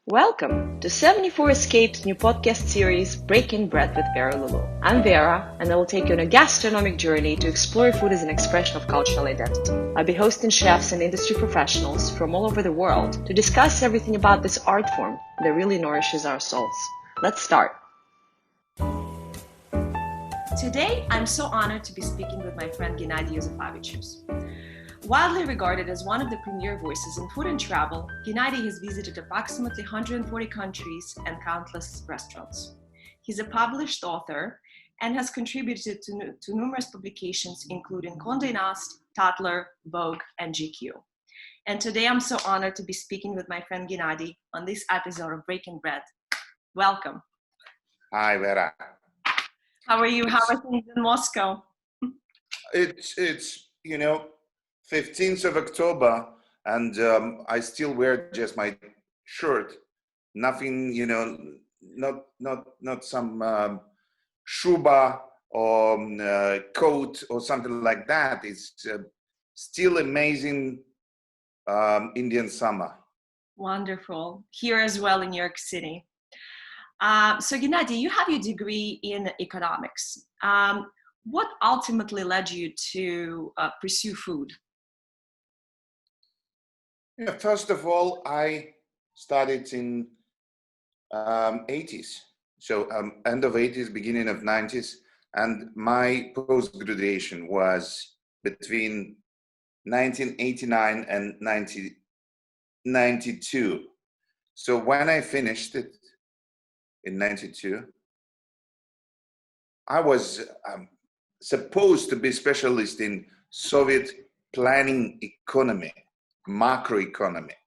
Welcome to 74 Escapes new podcast series Breaking Bread with Vera Loulou. I'm Vera, and I will take you on a gastronomic journey to explore food as an expression of cultural identity. I'll be hosting chefs and industry professionals from all over the world to discuss everything about this art form that really nourishes our souls. Let's start. Today, I'm so honored to be speaking with my friend Gennady Jozefavichus. Widely regarded as one of the premier voices in food and travel, Gennady has visited approximately 140 countries and countless restaurants. He's a published author and has contributed to numerous publications, including Conde Nast, Tatler, Vogue, and GQ. And today I'm so honored to be speaking with my friend Gennady on this episode of Breaking Bread. Welcome. Hi, Vera. How are you? How are things in Moscow? It's 15th of October, and I still wear just my shirt. Nothing, not some shuba or coat or something like that. It's still amazing Indian summer. Wonderful. Here as well in New York City. So Gennady, you have your degree in economics. What ultimately led you to pursue food? Yeah, first of all, I studied in 80s. So end of 80s, beginning of 90s. And my post-graduation was between 1989 and 1992. So when I finished it in 92, I was supposed to be specialist in Soviet planning economy, macroeconomy.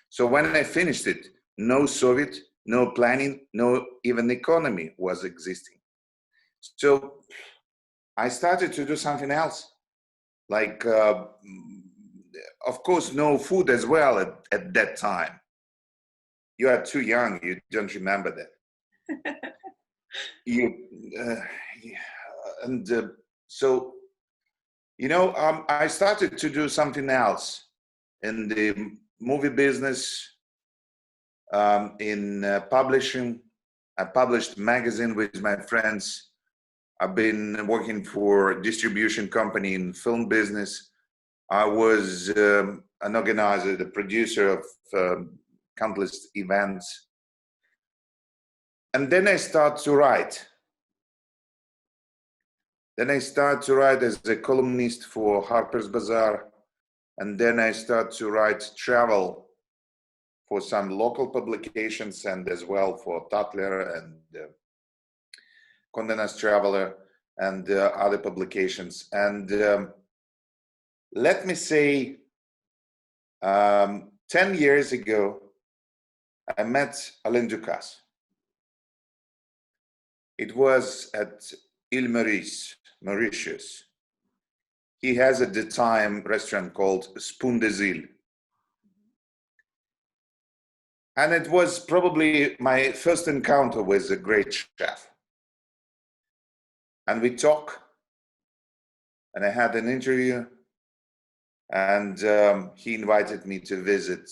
So when I finished it, no Soviet, no planning, no even economy was existing. So I started to do something else, like, of course, no food as well at that time. You are too young, you don't remember that. I started to do something else in the movie business, in publishing. I published a magazine with my friends. I've been working for a distribution company in film business. I was an organizer, the producer of countless events. And then I start to write. Then I start to write as a columnist for Harper's Bazaar. And then I start to write travel for some local publications and as well for Tatler and Conde Nast Traveler and other publications. And let me say, 10 years ago, I met Alain Ducasse. It was at Ile Mauritius. He has at the time a restaurant called Spoon des Îles. And it was probably my first encounter with a great chef. And we talked, and I had an interview, and he invited me to visit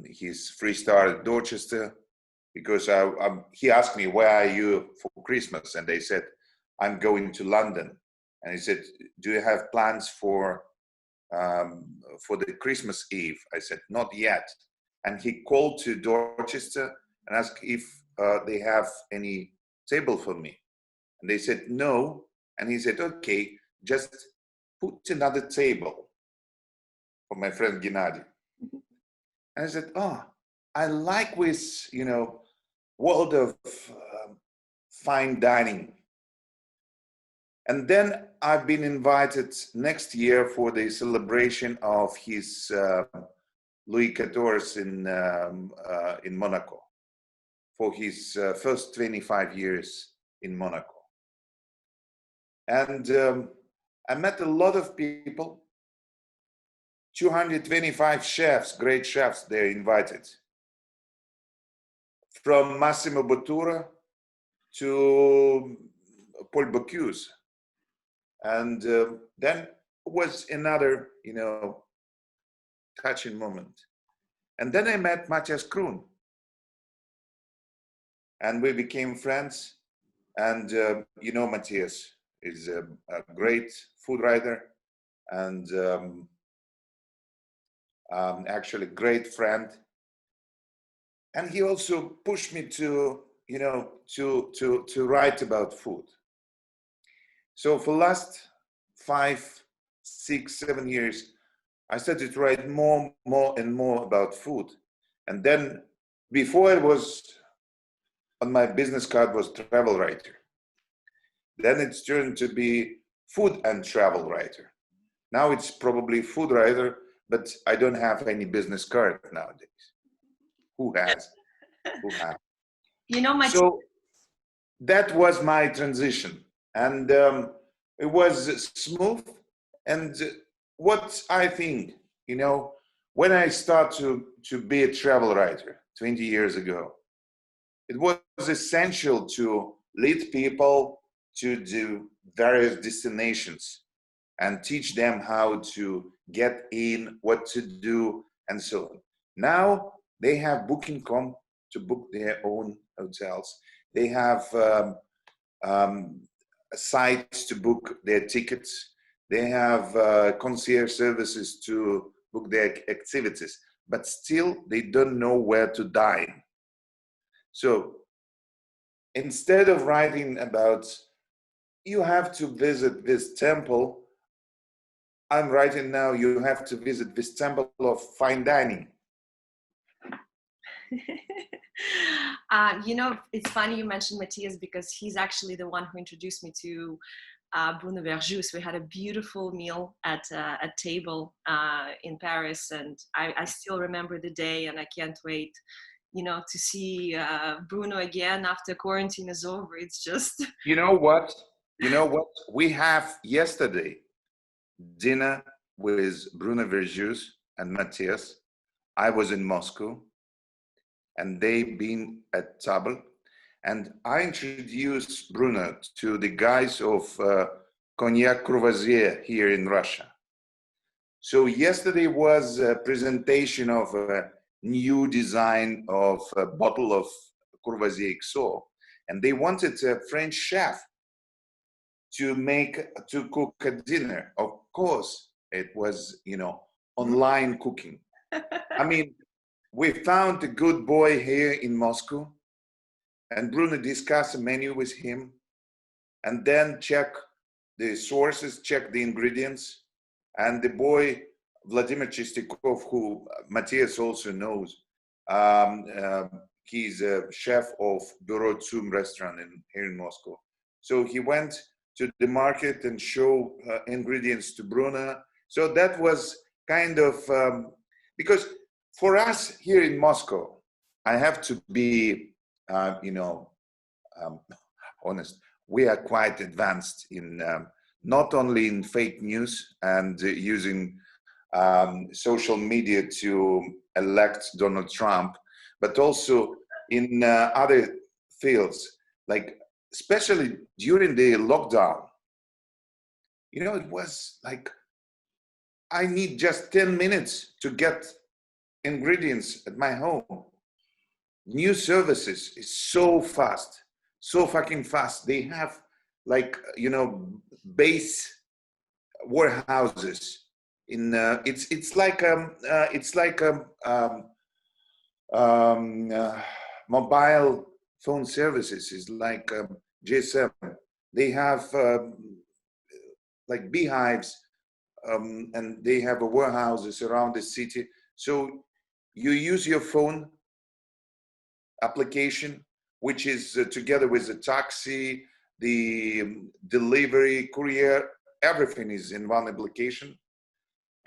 his free-star at Dorchester, because he asked me, where are you for Christmas? And they said, I'm going to London. And he said, do you have plans for the Christmas Eve? I said, not yet. And he called to Dorchester and asked if they have any table for me. And they said, no. And he said, okay, just put another table for my friend Gennady. And I said, oh, I like this, world of fine dining. And then I've been invited next year for the celebration of his Louis XIV in Monaco, for his first 25 years in Monaco. And I met a lot of people, 225 chefs, great chefs, they're invited. From Massimo Bottura to Paul Bocuse. And then was another, touching moment. And then I met Matthias Kroon, and we became friends. And you know, Matthias is a great food writer and actually great friend. And he also pushed me to, you know, to write about food. So for last 5, 6, 7 years, I started to write more and more about food. And then before it was on my business card was travel writer. Then it's turned to be food and travel writer. Now it's probably food writer, but I don't have any business card nowadays. Who has? Who has? You know, So that was my transition, and it was smooth. And what I think, you know, when I started to be a travel writer 20 years ago, it was essential to lead people to do various destinations and teach them how to get in, what to do, and so on. Now they have booking.com to book their own hotels. They have sites to book their tickets. They have concierge services to book their activities, but still they don't know where to dine. So instead of writing about, you have to visit this temple, I'm writing now, you have to visit this temple of fine dining. You know, it's funny you mentioned Matthias because he's actually the one who introduced me to Bruno Verjus. We had a beautiful meal at a table in Paris, and I still remember the day, and I can't wait, you know, to see Bruno again after quarantine is over. It's just... You know what? You know what? We have yesterday dinner with Bruno Verjus and Matthias. I was in Moscow, and they've been at Tatler, and I introduced Bruno to the guys of Cognac Courvoisier here in Russia. So yesterday was a presentation of a new design of a bottle of Courvoisier XO, and they wanted a French chef to cook a dinner. Of course, it was, you know, online cooking. I mean, we found a good boy here in Moscow, and Bruno discussed the menu with him, and then check the sources, check the ingredients, and the boy, Vladimir Chestikov, who Matthias also knows, he's a chef of Bureau Tsum restaurant here in Moscow. So he went to the market and show ingredients to Bruno. So that was kind of, because for us here in Moscow, I have to be, you know, honest, we are quite advanced in not only in fake news and using social media to elect Donald Trump, but also in other fields, like especially during the lockdown. You know, it was like, I need just 10 minutes to get ingredients at my home. New services is so fast, so fucking fast. They have, like, you know, base warehouses in it's like mobile phone services is like GSM. They have like beehives, and they have warehouses around the city. So you use your phone application, which is together with the taxi, the delivery, courier, everything is in one application.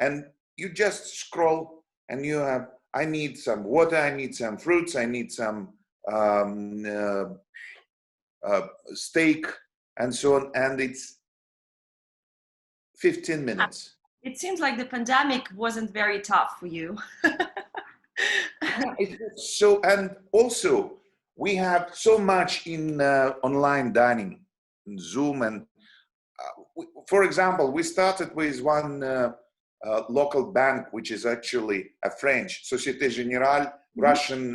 And you just scroll and you have, I need some water, I need some fruits, I need some steak, and so on. And it's 15 minutes. It seems like the pandemic wasn't very tough for you. Yeah, so, and also we have so much in online dining, Zoom, and for example, we started with one local bank, which is actually a French Société Générale, Russian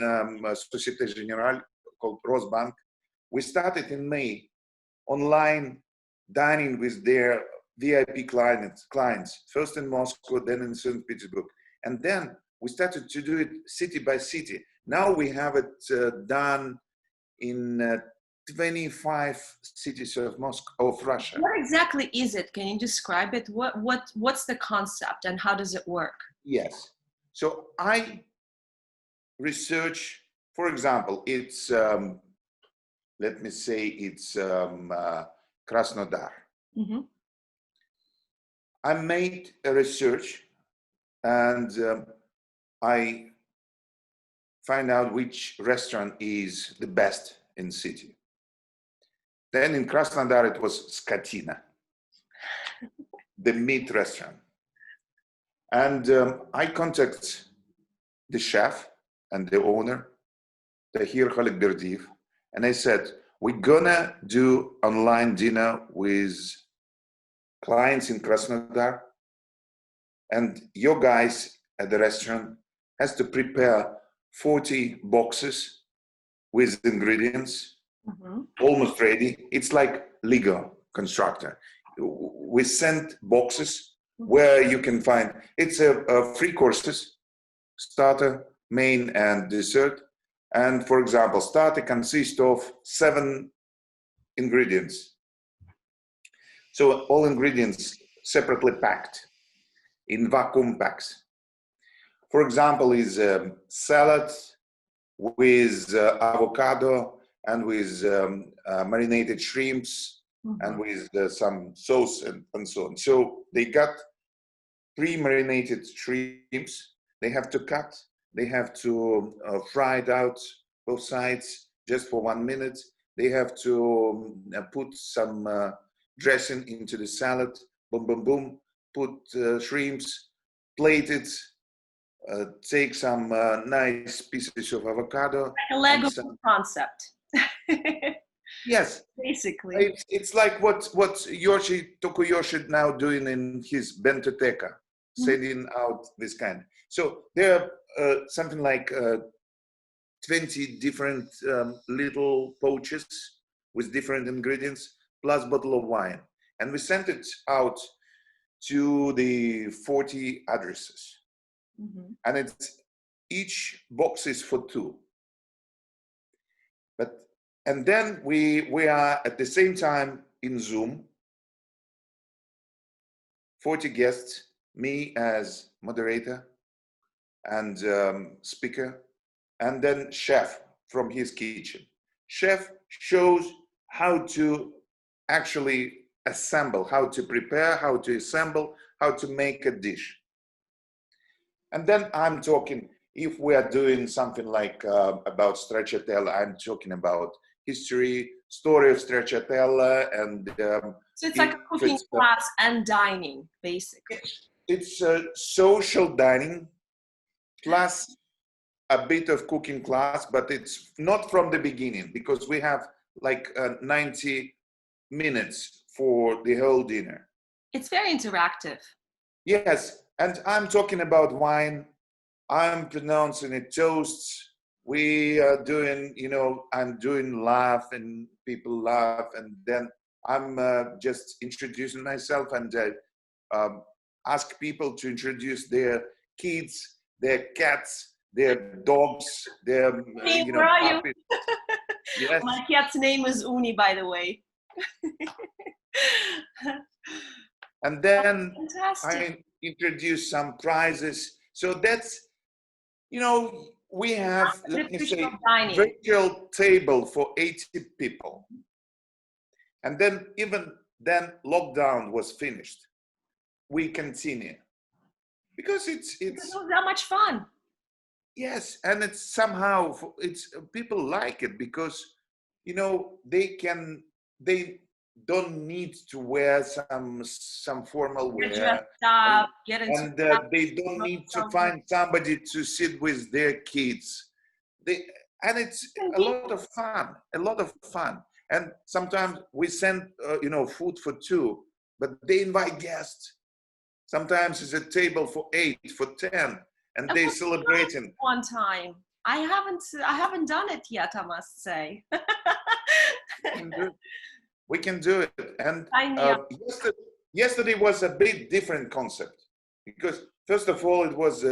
Société Générale called Rosbank. We started in May online dining with their VIP clients, first in Moscow, then in St. Petersburg. And then we started to do it city by city. Now we have it done in 25 cities of Moscow, of Russia. What exactly is it? Can you describe it? What's the concept and how does it work? Yes. So I research, for example, it's, let me say it's Krasnodar. Mm-hmm. I made a research and I find out which restaurant is the best in the city. Then in Krasnodar, it was Skatina, the meat restaurant. And I contact the chef and the owner, Tahir Khalidberdiyev, and I said, we're gonna do online dinner with clients in Krasnodar, and your guys at the restaurant has to prepare 40 boxes with ingredients, almost ready. It's like Lego constructor. We send boxes where you can find, it's a 3 courses, starter, main, and dessert. And for example, starter consists of 7 ingredients. So all ingredients separately packed in vacuum packs. For example, is salad with avocado and with marinated shrimps and with some sauce and so on. So they got pre-marinated shrimps. They have to cut. They have to fry it out both sides just for 1 minute. They have to put some dressing into the salad. Boom, boom, boom. Put shrimps, plate it. Take some nice pieces of avocado. Like a Lego concept. Yes, basically. It's like what Yoshi Tokuyoshi now doing in his Bentoteka, sending out this kind. So there are something like 20 different little pouches with different ingredients, plus bottle of wine. And we sent it out to the 40 addresses. And it's each box is for 2. And then we are at the same time in Zoom, 40 guests, me as moderator and speaker, and then chef from his kitchen. Chef shows how to actually assemble, how to prepare, how to assemble, how to make a dish. And then I'm talking, if we are doing something like about stracciatella, I'm talking about history, story of stracciatella, and so it's like a cooking class and dining, basically. It's social dining plus a bit of cooking class, but it's not from the beginning because we have like 90 minutes for the whole dinner. It's very interactive. Yes, and I'm talking about wine. I'm pronouncing it toasts. We are doing, I'm doing laugh and people laugh, and then I'm just introducing myself and ask people to introduce their kids, their cats, their dogs, their puppies. Yes. My cat's name is Uni, by the way. And then I introduce some prizes. So that's, we have, let me say, virtual table for 80 people. And then even then lockdown was finished. We continue. Because it's that much fun. Yes, and it's somehow, people like it because, they don't need to wear some formal wear, and they don't need to find somebody to sit with their kids. And it's a lot of fun. And sometimes we send, food for 2, but they invite guests. Sometimes it's a table for 8, for 10, and they celebrating. One time, I haven't done it yet, I must say. We can do it. And I yesterday was a bit different concept because first of all it was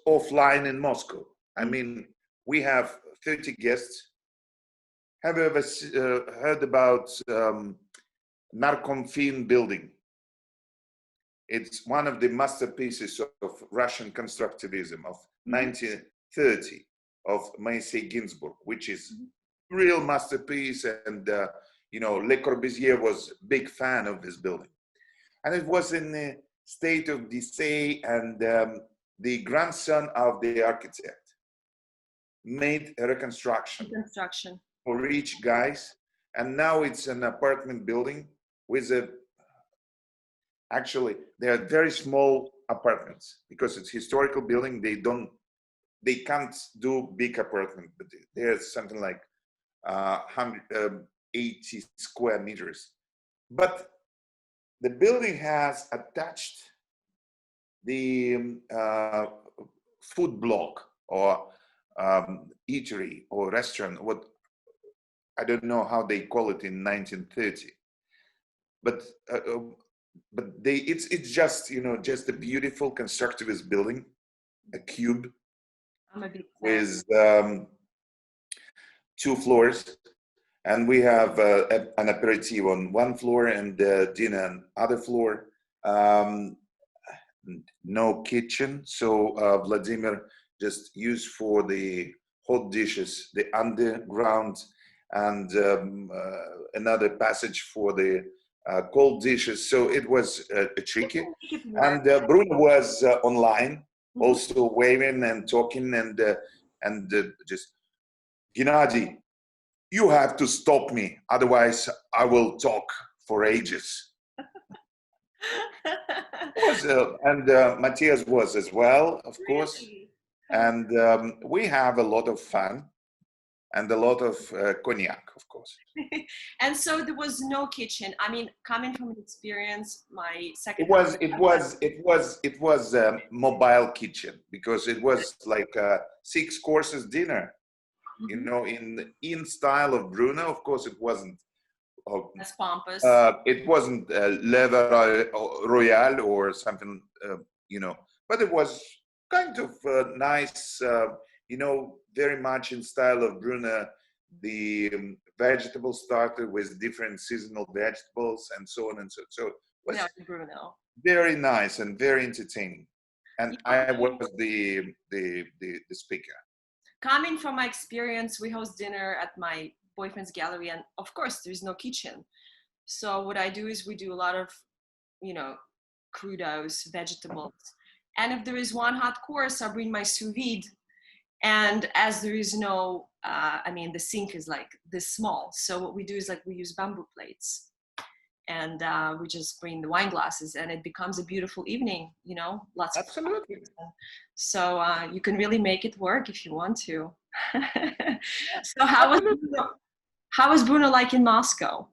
offline in Moscow. I mean, we have 30 guests. Have you ever heard about Narkomfin building? It's one of the masterpieces of Russian constructivism of 1930 of Moisei Ginsburg, which is real masterpiece. And you know, Le Corbusier was a big fan of this building. And it was in the state of decay, and the grandson of the architect made a reconstruction for rich guys. And now it's an apartment building with actually, they are very small apartments because it's historical building. They can't do big apartment, but there's something like 180 square meters. But the building has attached the food block or eatery or restaurant. What I don't know how they call it in 1930, but it's just, you know, just a beautiful constructivist building, a cube with 2 floors, and we have an aperitif on 1 floor and dinner on other floor. No kitchen, so Vladimir just used for the hot dishes the underground, and another passage for the cold dishes. So it was tricky. And Bruno was online, also waving and talking, and just, Gennady, you have to stop me, otherwise I will talk for ages. And Matthias was as well, of course. And we have a lot of fun and a lot of cognac, of course. And so there was no kitchen. I mean, coming from an experience, my second. It was a mobile kitchen because it was like a 6 courses dinner. You know, in style of Bruno. Of course, it wasn't as pompous. It wasn't Lever Royal or something, you know, but it was kind of nice, you know, very much in style of Bruno. The vegetable starter with different seasonal vegetables and so on and so. So it was Bruno. Very nice and very entertaining. And I was the speaker. Coming from my experience, we host dinner at my boyfriend's gallery, and of course there's no kitchen. So what I do is we do a lot of, you know, crudos, vegetables. And if there is one hot course, I bring my sous vide. And as there is no, I mean, the sink is like this small. So what we do is like we use bamboo plates, and we just bring the wine glasses, and it becomes a beautiful evening, you know, lots Absolutely. of fun. So you can really make it work if you want to. So how was Bruno like in Moscow?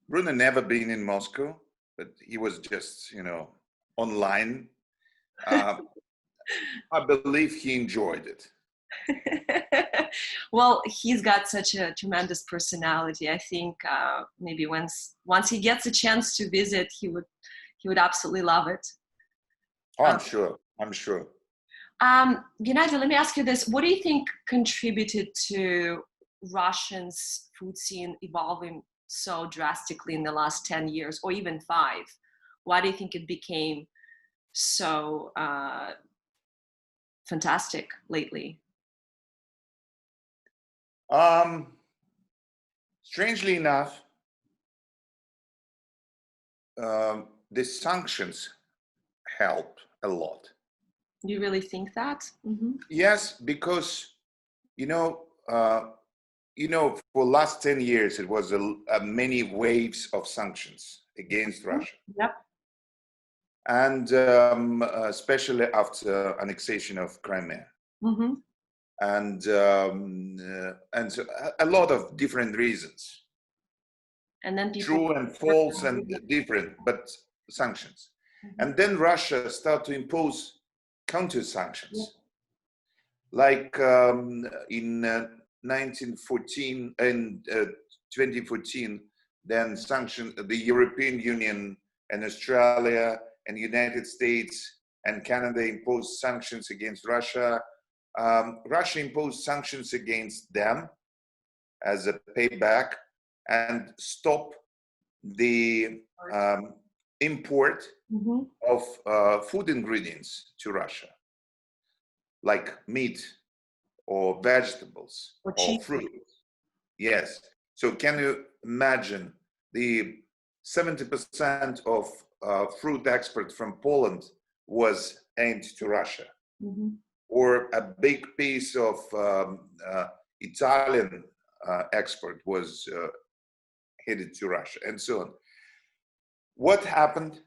Bruno never been in Moscow, but he was just, you know, online. I believe he enjoyed it. Well, he's got such a tremendous personality. I think maybe once he gets a chance to visit, he would absolutely love it. Oh, I'm sure. Gennady, let me ask you this. What do you think contributed to Russian's food scene evolving so drastically in the last 10 years or even 5? Why do you think it became so fantastic lately? Strangely enough, the sanctions helped a lot. You really think that? Mm-hmm. Yes, because you know, for last 10 years it was a many waves of sanctions against Russia. Yep. And especially after annexation of Crimea. Mm-hmm. And so a lot of different reasons. And then people true and false and different, but sanctions. And then Russia started to impose counter sanctions. Like in 1914 and 2014, then the European Union and Australia and United States and Canada imposed sanctions against Russia. Russia imposed sanctions against them as a payback and stop the import of food ingredients to Russia, like meat or vegetables or fruit. Yes. So can you imagine the 70% of fruit export from Poland was aimed to Russia, or a big piece of Italian export was headed to Russia, and so on. What happened?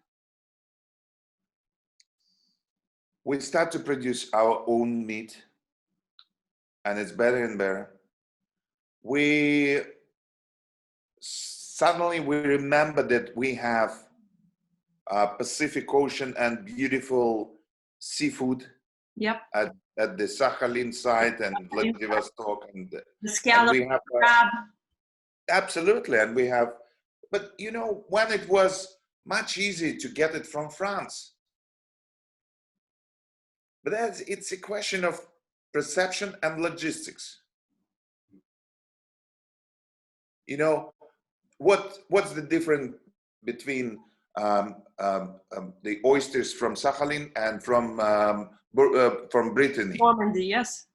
We start to produce our own meat, and it's better and better. We suddenly remember that we have Pacific Ocean and beautiful seafood. Yep. At the Sakhalin site and Vladivostok, and the scallop, and we have crab. Absolutely, and we have. But you know, when it was much easier to get it from France. But it's a question of perception and logistics. You know, what's the difference between the oysters from Sakhalin and from Brittany? Normandy, yes.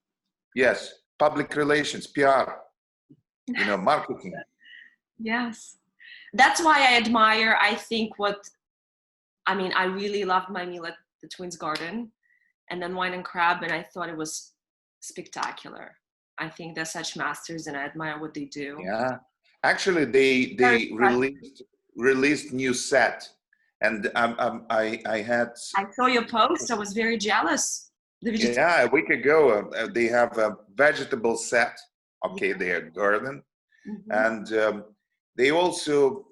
Yes, public relations, PR, you know, marketing. Yes. That's why I admire, I think I really loved my meal at the Twins Garden and then wine and crab, and I thought it was spectacular. I think they're such masters and I admire what they do. Yeah. Actually, they released new set, and I saw your post. I was very jealous. Yeah, a week ago they have a vegetable set. Okay, their garden, and they also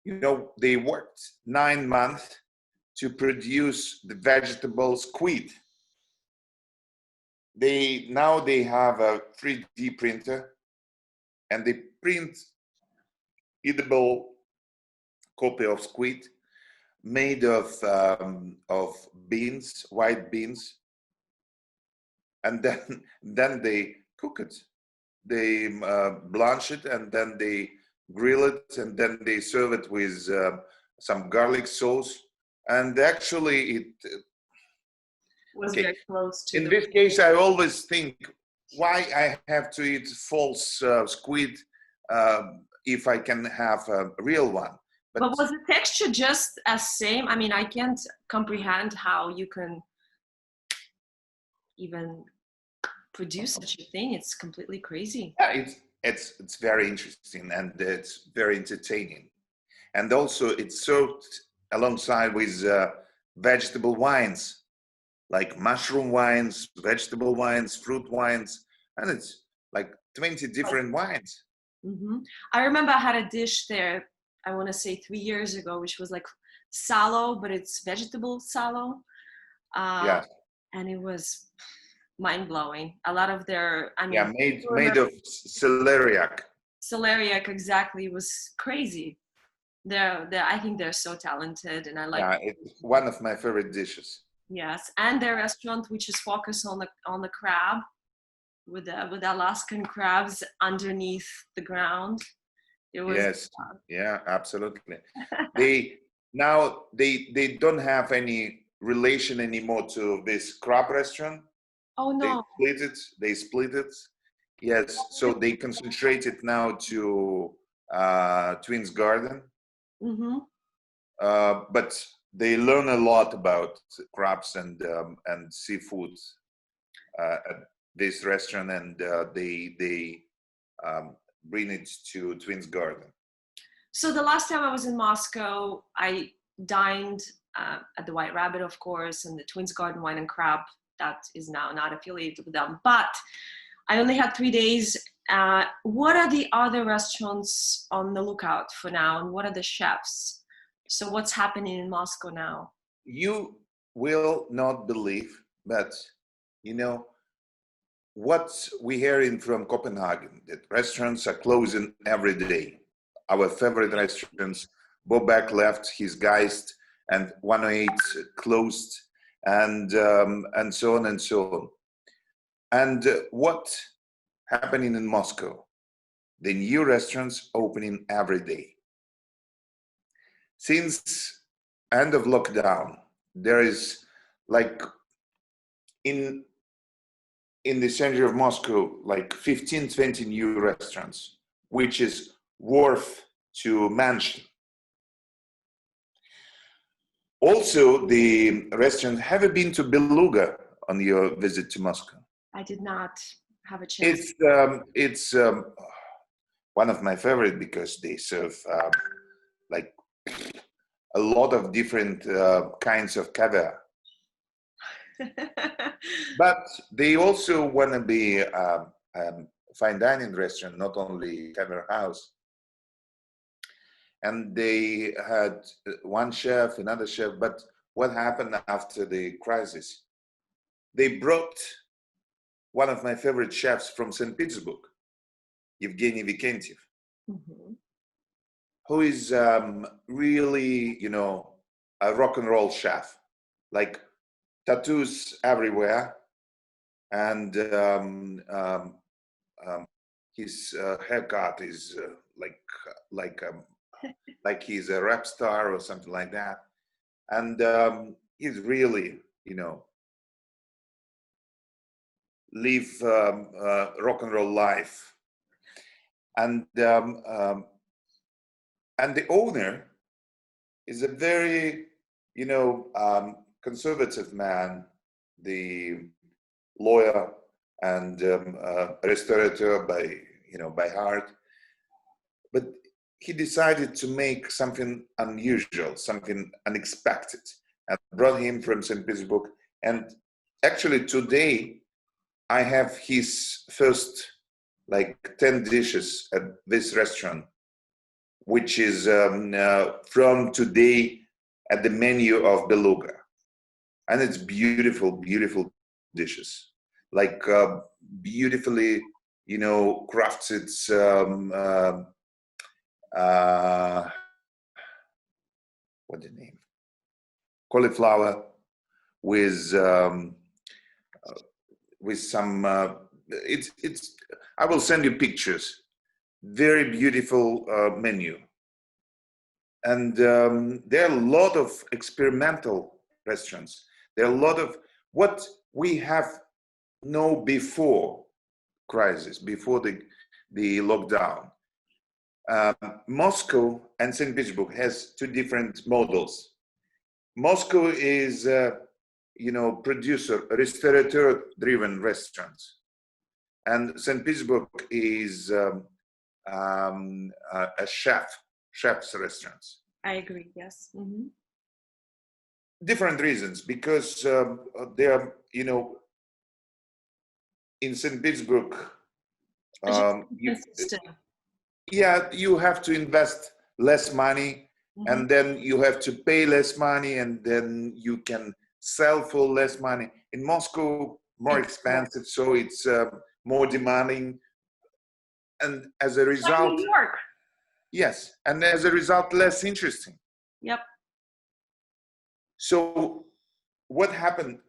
they worked 9 months to produce the vegetable squid. Now they have a 3D printer, and they print eatable copy of squid made of beans, white beans, and then they cook it. They blanch it, and then they grill it, and then they serve it with some garlic sauce. And actually, it was very close to. In this case, I always think, why I have to eat false squid if I can have a real one? But was the texture just as same? I mean, I can't comprehend how you can even produce such a thing. It's completely crazy. Yeah, it's very interesting, and it's very entertaining, and also it's served alongside with vegetable wines, like mushroom wines, vegetable wines, fruit wines, and it's like 20 different wines. I remember I had a dish there, I want to say 3 years ago, which was like sallow, but it's vegetable sallow. Yeah. And it was mind-blowing. A lot of their, made of celeriac. Celeriac, exactly. It was crazy. I think they're so talented, and I like. Yeah, it's one of my favorite dishes. Yes, and their restaurant, which is focused on the crab, with Alaskan crabs underneath the ground. It was. Yes. Yeah, absolutely. They don't have any relation anymore to this crab restaurant. Oh no. They split it. Yes. So they concentrated now to Twins Garden. But they learn a lot about crabs and seafood at this restaurant, and they bring it to Twins Garden. So the last time I was in Moscow, I dined at the White Rabbit, of course, and the Twins Garden Wine and Crab that is now not affiliated with them. But I only had 3 days. What are the other restaurants on the lookout for now, and what are the chefs? So what's happening in Moscow now? You will not believe, but you know what we hearing from Copenhagen, that restaurants are closing every day. Our favorite restaurants, Bobek left, his Geist, and 108 closed, and so on and so on. And what happening in Moscow? The new restaurants opening every day. Since end of lockdown, there is like in the center of Moscow, like 15, 20 new restaurants, which is worth to mention. Also, the restaurant, have you been to Beluga on your visit to Moscow? I did not have a chance. It's one of my favorite because they serve like a lot of different kinds of caviar. But they also want to be a fine dining restaurant, not only caviar house. And they had one chef, another chef, but what happened after the crisis? They brought one of my favorite chefs from St. Petersburg, Evgeny Vikentiev, who is really, a rock and roll chef, like tattoos everywhere, and his haircut is like he's a rap star or something like that, and he's really, live rock and roll life, and the owner is a very, conservative man, the lawyer and restaurateur by heart, but he decided to make something unusual, something unexpected, and brought him from St. Petersburg. And actually today I have his first 10 dishes at this restaurant, which is from today at the menu of Beluga. And it's beautiful, beautiful dishes, beautifully, crafted what the name? Cauliflower with some. It's. I will send you pictures. Very beautiful menu, and there are a lot of experimental restaurants. There are a lot of what we have known before crisis, before the lockdown. Moscow and St. Petersburg has two different models. Moscow is, producer, restaurateur-driven restaurants, and St. Petersburg is a chef's restaurants. I agree. Yes. Mm-hmm. Different reasons, because they are, in St. Petersburg, you have to invest less money, and then you have to pay less money, and then you can sell for less money. In Moscow, more expensive, so it's more demanding, and as a result, like New York. Yes, and as a result, less interesting. Yep. So, what happened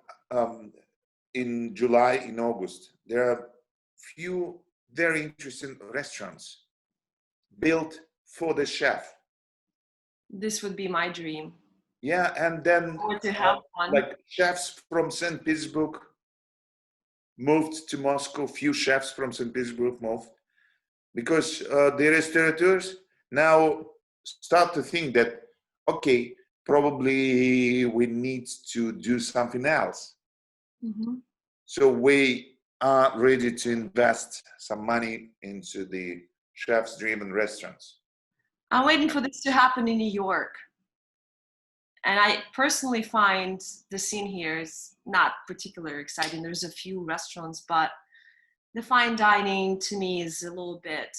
in July, in August? There are few very interesting restaurants built for the chef. This would be my dream. Yeah, and then to have one. like chefs from St. Petersburg moved to Moscow. Few chefs from St. Petersburg moved because the restaurateurs now start to think that, okay, probably we need to do something else. So we are ready to invest some money into the chefs-driven restaurants. I'm waiting for this to happen in New York. And I personally find the scene here is not particularly exciting. There's a few restaurants, but the fine dining to me is a little bit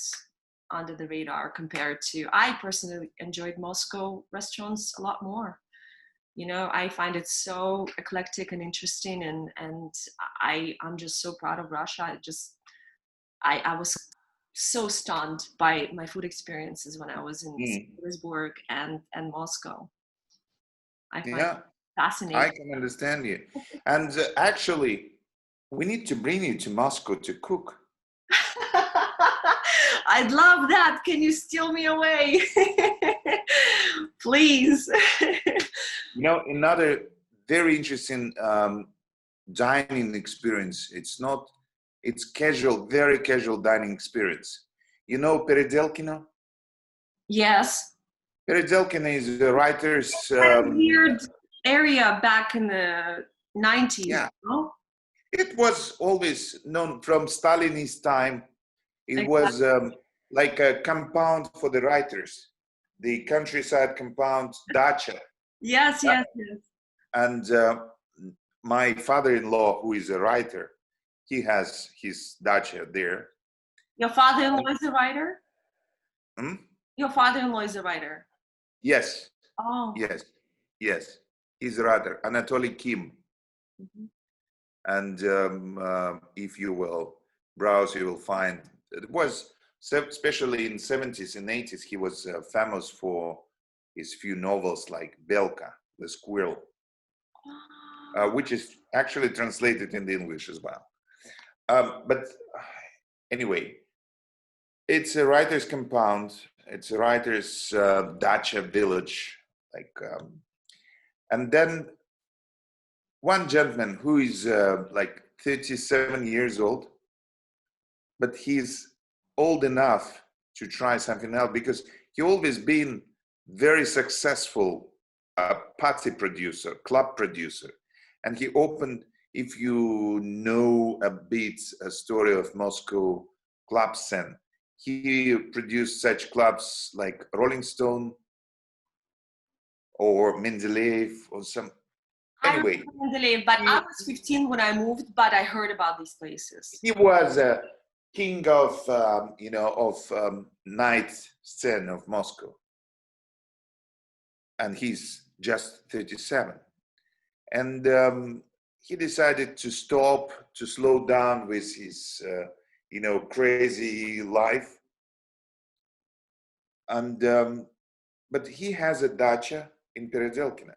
under the radar compared to, I personally enjoyed Moscow restaurants a lot more. You know, I find it so eclectic and interesting, and I'm just so proud of Russia. I was so stunned by my food experiences when I was in St. Petersburg and Moscow. I find it Yeah, I fascinating. can understand you. And actually, we need to bring you to Moscow to cook. I'd love that. Can you steal me away? Please. You know, another very interesting dining experience. It's casual, very casual dining experience. You know Peredelkino? Yes. Peredelkino is the writer's, Kind of weird area back in the 90s, yeah, no? it was always known from Stalinist time. It was Exactly. like a compound for the writers, the countryside compound, dacha. Yes, yes, yes. And my father-in-law, who is a writer, he has his dacha there. Your father-in-law is a writer? Hmm? Your father-in-law is a writer. Yes, Oh. yes, yes. He's a writer, Anatoly Kim. Mhm. And if you will browse, you will find it was, especially in 70s and 80s, he was famous for his few novels like Belka, the squirrel, which is actually translated into English as well. But anyway, it's a writer's compound. It's a writer's dacha village, like, and then one gentleman who is like 37 years old, but he's old enough to try something else because he always been very successful party producer, club producer, and he opened. If you know a bit a story of Moscow club scene, he produced such clubs like Rolling Stone or Mendeleev or some. I Anyway, remember Mendeleev, but I he, was 15 when I moved, but I heard about these places. he was a king of night scene of Moscow, and he's just 37. And he decided to stop, to slow down with his crazy life. And but he has a dacha in Peredelkina,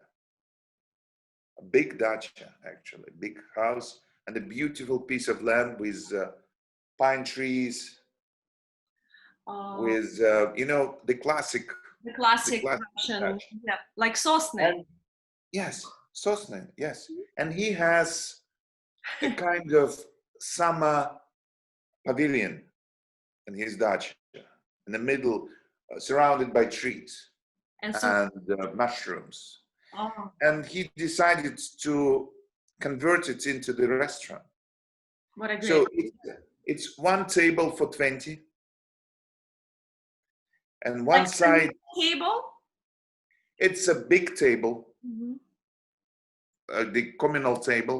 a big dacha, actually, big house, and a beautiful piece of land with pine trees, Oh, with the the classic classic Russian, dacha. yeah, like Sosne. And yes, Sosne, yes. And he has a kind of summer pavilion in his dacha, in the middle, surrounded by trees And so, and mushrooms. oh, And he decided to convert it into the restaurant. what a great So it's one table for 20, and one like side, table. it's a big table, Mhm. the communal table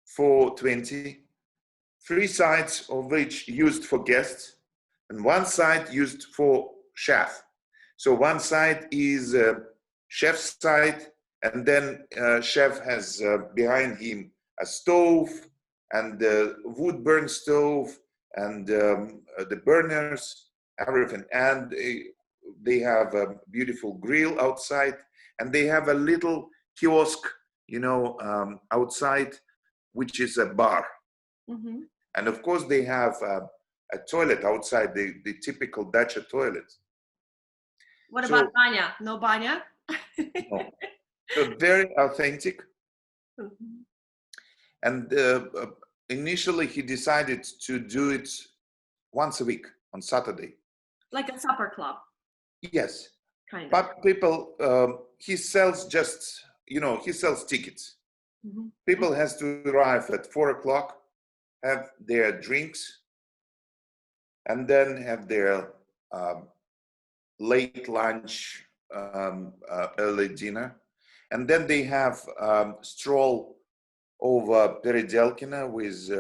for 20, three sides of which used for guests, and one side used for chef. So one side is chef's side, and then chef has behind him a stove and the wood burn stove and the burners, everything. And they have a beautiful grill outside, and they have a little kiosk, outside, which is a bar. Mhm. And of course, they have a toilet outside, the typical dacha toilet. What about So, banya? No banya? no. So very authentic. Mhm. And initially, he decided to do it once a week on Saturday. Like a supper club, Yes, kind of. but people, he sells just, he sells tickets. Mhm. People has to arrive at 4 o'clock, have their drinks, and then have their late lunch, early dinner, and then they have stroll over Peredelkina with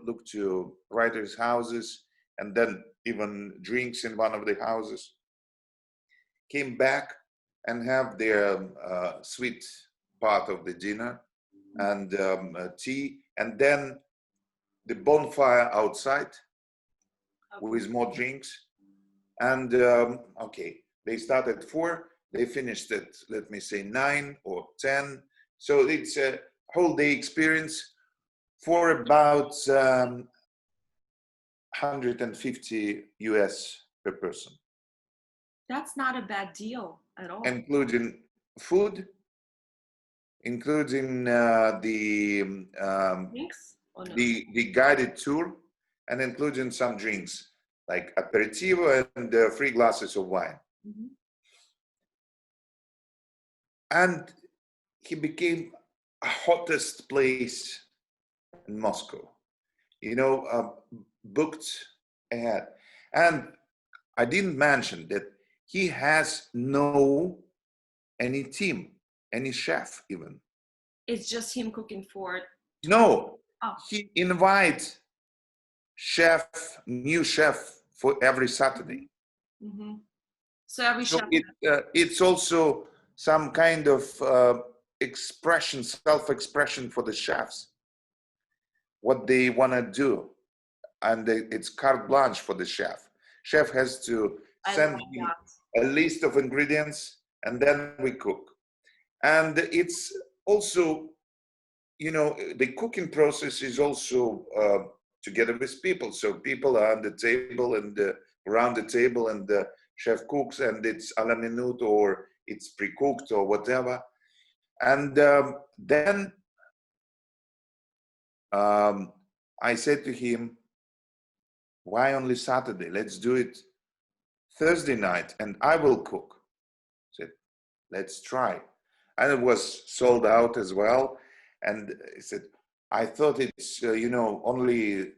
look to writers' houses and then even drinks in one of the houses. Came back and have their sweet part of the dinner and tea, and then the bonfire outside with more drinks. And okay, they started at 4, they finished at, let me say, 9 or 10. So it's a whole day experience for about 150 US per person. That's not a bad deal at all. Including food, including Drinks or no? the guided tour, and including some drinks like aperitivo and 3 glasses of wine. Mm-hmm. And he became a hottest place in Moscow. You know, booked ahead. And I didn't mention that he has no any team, any chef even. It's just him cooking for it. No, Oh. he invites new chef for every Saturday. Mm-hmm. So every So chef. it's also some kind of expression, self-expression for the chefs, what they want to do. And it's carte blanche for the chef. Chef has to send me a list of ingredients and then we cook. And it's also, you know, the cooking process is also together with people. So people are on the table and around the table and the chef cooks and it's a la minute or it's pre-cooked or whatever. And then I said to him, why only Saturday? Let's do it Thursday night and I will cook. I said, let's try. And it was sold out as well. And he said, I thought it's, you know, only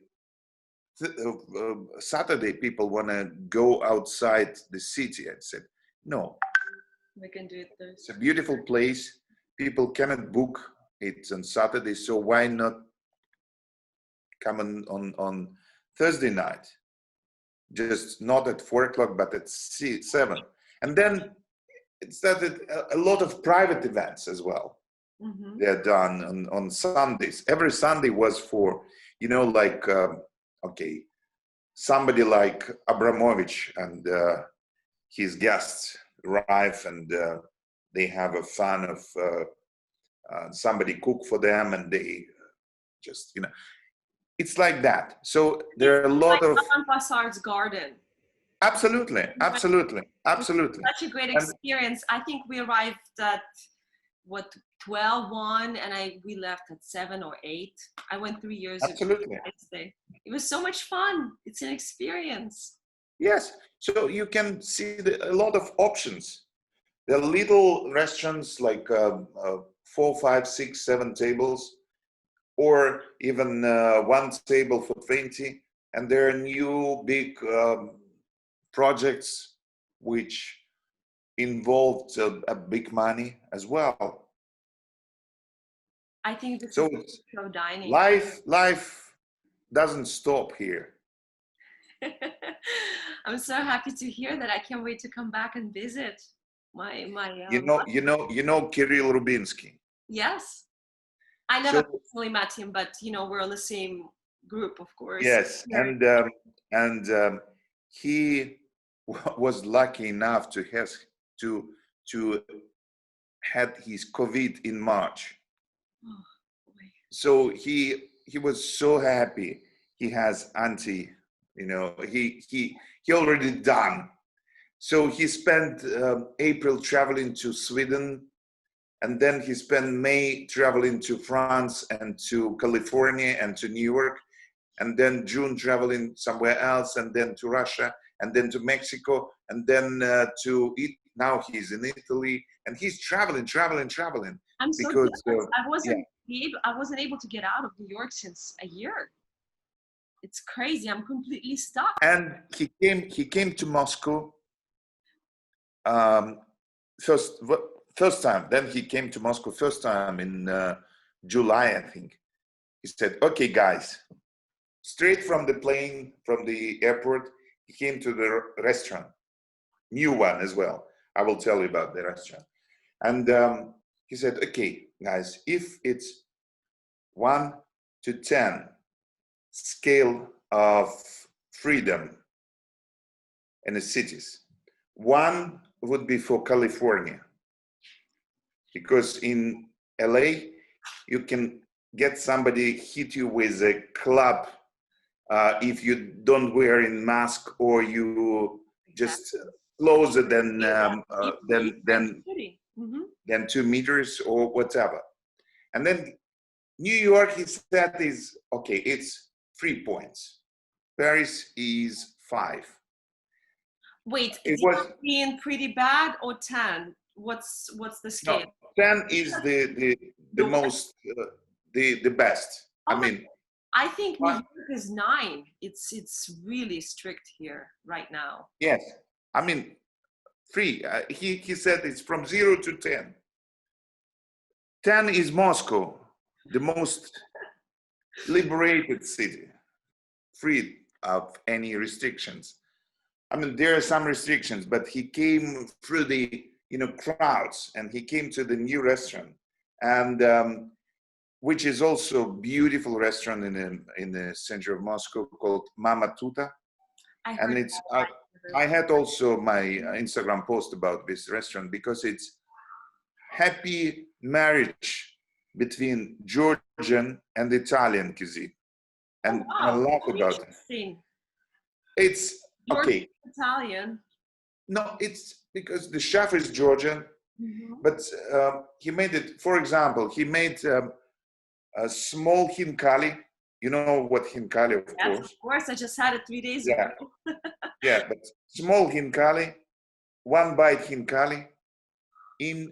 Saturday people want to go outside the city. I said, no. We can do it Thursday. It's a beautiful place. People cannot book it on Saturday. So why not come on Thursday night? Just not at 4 o'clock, but at 7. And then it started a lot of private events as well. Mm-hmm. They're done on Sundays. Every Sunday was for, you know, like, okay, somebody like Abramovich and his guests arrive and they have a fun of somebody cook for them and they just, you know, it's like that. So there are a lot of Alain Passard's garden. Absolutely. Such a great experience. I think we arrived at 12:01 and we left at 7 or 8. I went 3 years ago. It was so much fun. It's an experience. Yes. So you can see a lot of options. There are little restaurants like 4, 5, 6, 7 tables, or even 1 table for 20. And there are new big projects which involved a big money as well. I think this so is show dining. Life doesn't stop here. I'm so happy to hear that. I can't wait to come back and visit my you know Kirill Rubinsky. Yes, I never personally met him, but you know, we're on the same group, of course. Yes, and he was lucky enough to had his COVID in March. Oh, boy. So he was so happy. He has you know, he already done. So he spent April traveling to Sweden, and then he spent May traveling to France and to California and to New York, and then June traveling somewhere else, and then to Russia, and then to Mexico, and then now he's in Italy, and he's traveling. I'm so jealous. I wasn't able to get out of New York since a year. It's crazy. I'm completely stuck. And he came to Moscow first time. Then he came to Moscow first time in July, I think. He said, okay, guys, straight from the plane, from the airport, he came to the restaurant, new one as well. I will tell you about the restaurant. And he said, okay, guys, if it's 1 to 10 scale of freedom in the cities, 1 would be for California, because in LA, you can get somebody hit you with a club if you don't wear a mask, or you just closer than 2 meters or whatever. And then New York, he said, is okay. It's 3 points. Paris is 5. Wait, it was being pretty bad or 10? What's the scale? No, 10 is the most the best. Oh, I mean, I think New York is 9. It's really strict here right now. Yes, I mean 3. He said it's from 0 to 10. 10 is Moscow, the most liberated city, free of any restrictions. I mean, there are some restrictions, but he came through the crowds, and he came to the new restaurant, and which is also a beautiful restaurant in the center of Moscow called Mama Tuta. And it's I had also my Instagram post about this restaurant, because it's happy marriage between Georgian and Italian cuisine, and I love about it. It's okay. Italian. No, it's because the chef is Georgian, but he made it. For example, he made a small Kimkali. You know what Kimkali, of course. Of course, I just had it 3 days ago. Yeah, but small Kimkali, 1 bite Kimkali in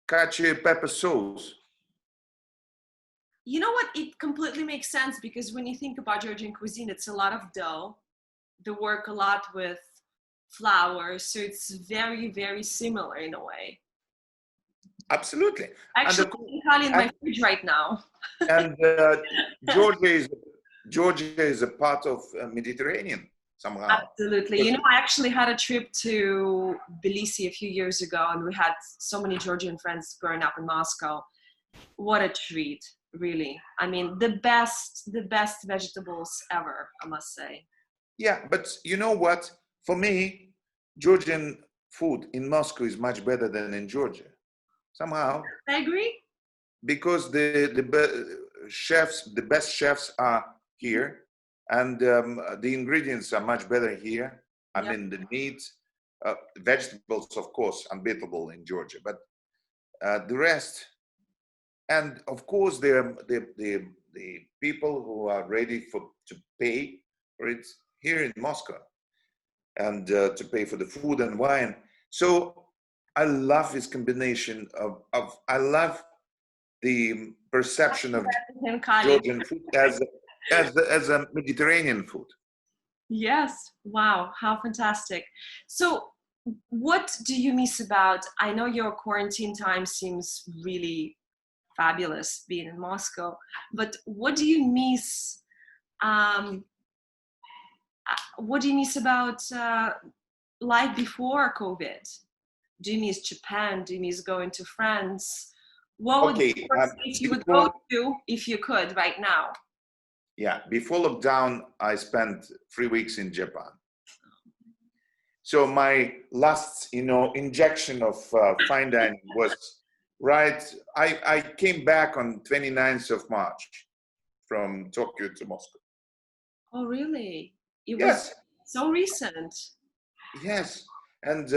cacio pepper sauce. You know what? It completely makes sense, because when you think about Georgian cuisine, it's a lot of dough. They work a lot with flour, so it's very, very similar in a way. Absolutely. Actually, I'm in my fridge right now. And Georgia is a part of Mediterranean somehow. Absolutely. You know, I actually had a trip to Tbilisi a few years ago, and we had so many Georgian friends growing up in Moscow. What a treat, really. I mean, the best vegetables ever, I must say. Yeah, but you know what? For me, Georgian food in Moscow is much better than in Georgia. Somehow. I agree. Because the best chefs are here, and the ingredients are much better here. I mean, the meat, vegetables, of course, unbeatable in Georgia, but the rest, and of course, the people who are ready to pay for it here in Moscow, and to pay for the food and wine. So I love this combination of I love the perception of Georgian food as a Mediterranean food. Yes. Wow. How fantastic. So what do you miss about, I know your quarantine time seems really fabulous being in Moscow, but what do you miss? What do you miss about life before COVID? Do you miss Japan? Do you miss going to France? What would be the first place you would go to if you could right now? Yeah, before lockdown, I spent 3 weeks in Japan. So my last, injection of fine dining was right. I came back on 29th of March from Tokyo to Moscow. Oh, really? It was so recent. Yes, and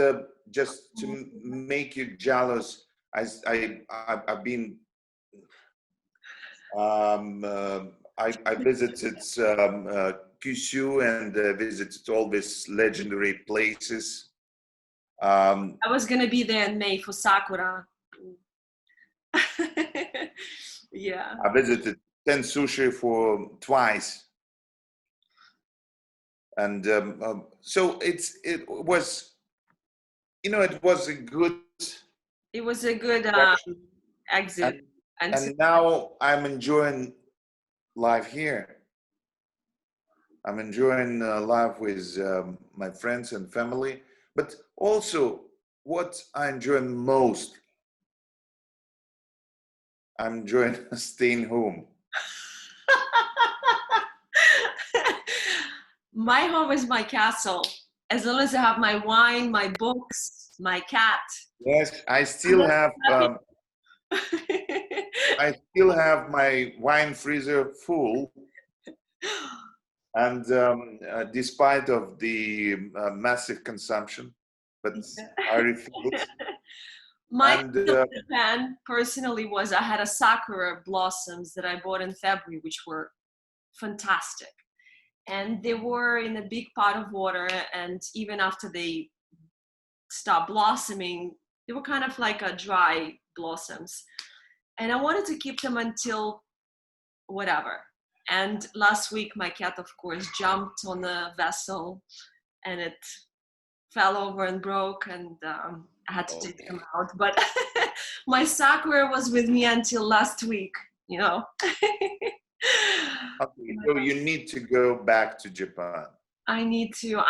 just to make you jealous, I've been. I visited Kyushu and visited all these legendary places. I was gonna be there in May for Sakura. Yeah. I visited Ten Sushi for twice, and so it was, it was a good. It was a good exit. And now I'm enjoying life here. I'm enjoying life with my friends and family. But also, what I enjoy most, I'm enjoying staying home. My home is my castle. As long as I have my wine, my books, my cat. Yes, I still have my wine freezer full, and despite of the massive consumption, but I refill it. My plan personally was I had a sakura blossoms that I bought in February, which were fantastic. And they were in a big pot of water, and even after they stopped blossoming, they were kind of like a dry blossoms. And I wanted to keep them until whatever. And last week, my cat, of course, jumped on the vessel and it fell over and broke, and I had to take them out. But my sakura was with me until last week, you know. Okay, so you need to go back to Japan. I need to.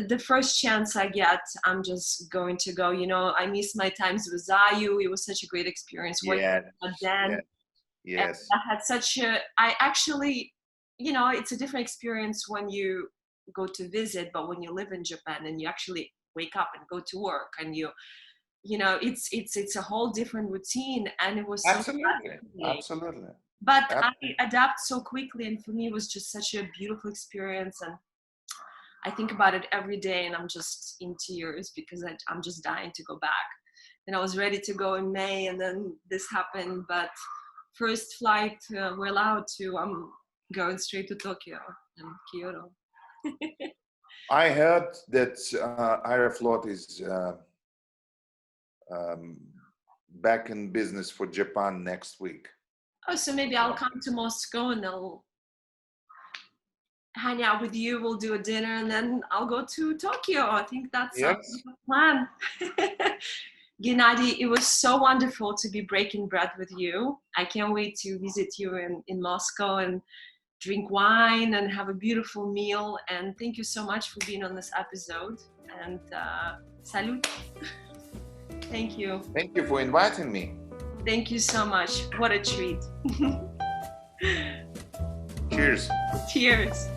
The first chance I get, I'm just going to go. You know, I miss my times with Zayu. It was such a great experience working with Dan. Yes. I had such a. I actually, you know, it's a different experience when you go to visit, but when you live in Japan and you actually wake up and go to work, and you know, it's a whole different routine, and it was so absolutely. But I adapt so quickly, and for me, it was just such a beautiful experience, and I think about it every day, and I'm just in tears because I'm just dying to go back. And I was ready to go in May, and then this happened. But first flight we're allowed to. I'm going straight to Tokyo and Kyoto. I heard that Aeroflot is back in business for Japan next week. Oh, so maybe I'll come to Moscow and I'll hang out with you. We'll do a dinner, and then I'll go to Tokyo. I think that's the plan. Gennady, it was so wonderful to be breaking bread with you. I can't wait to visit you in Moscow and drink wine and have a beautiful meal. And thank you so much for being on this episode. And salut. Thank you. Thank you for inviting me. Thank you so much. What a treat. Cheers. Cheers.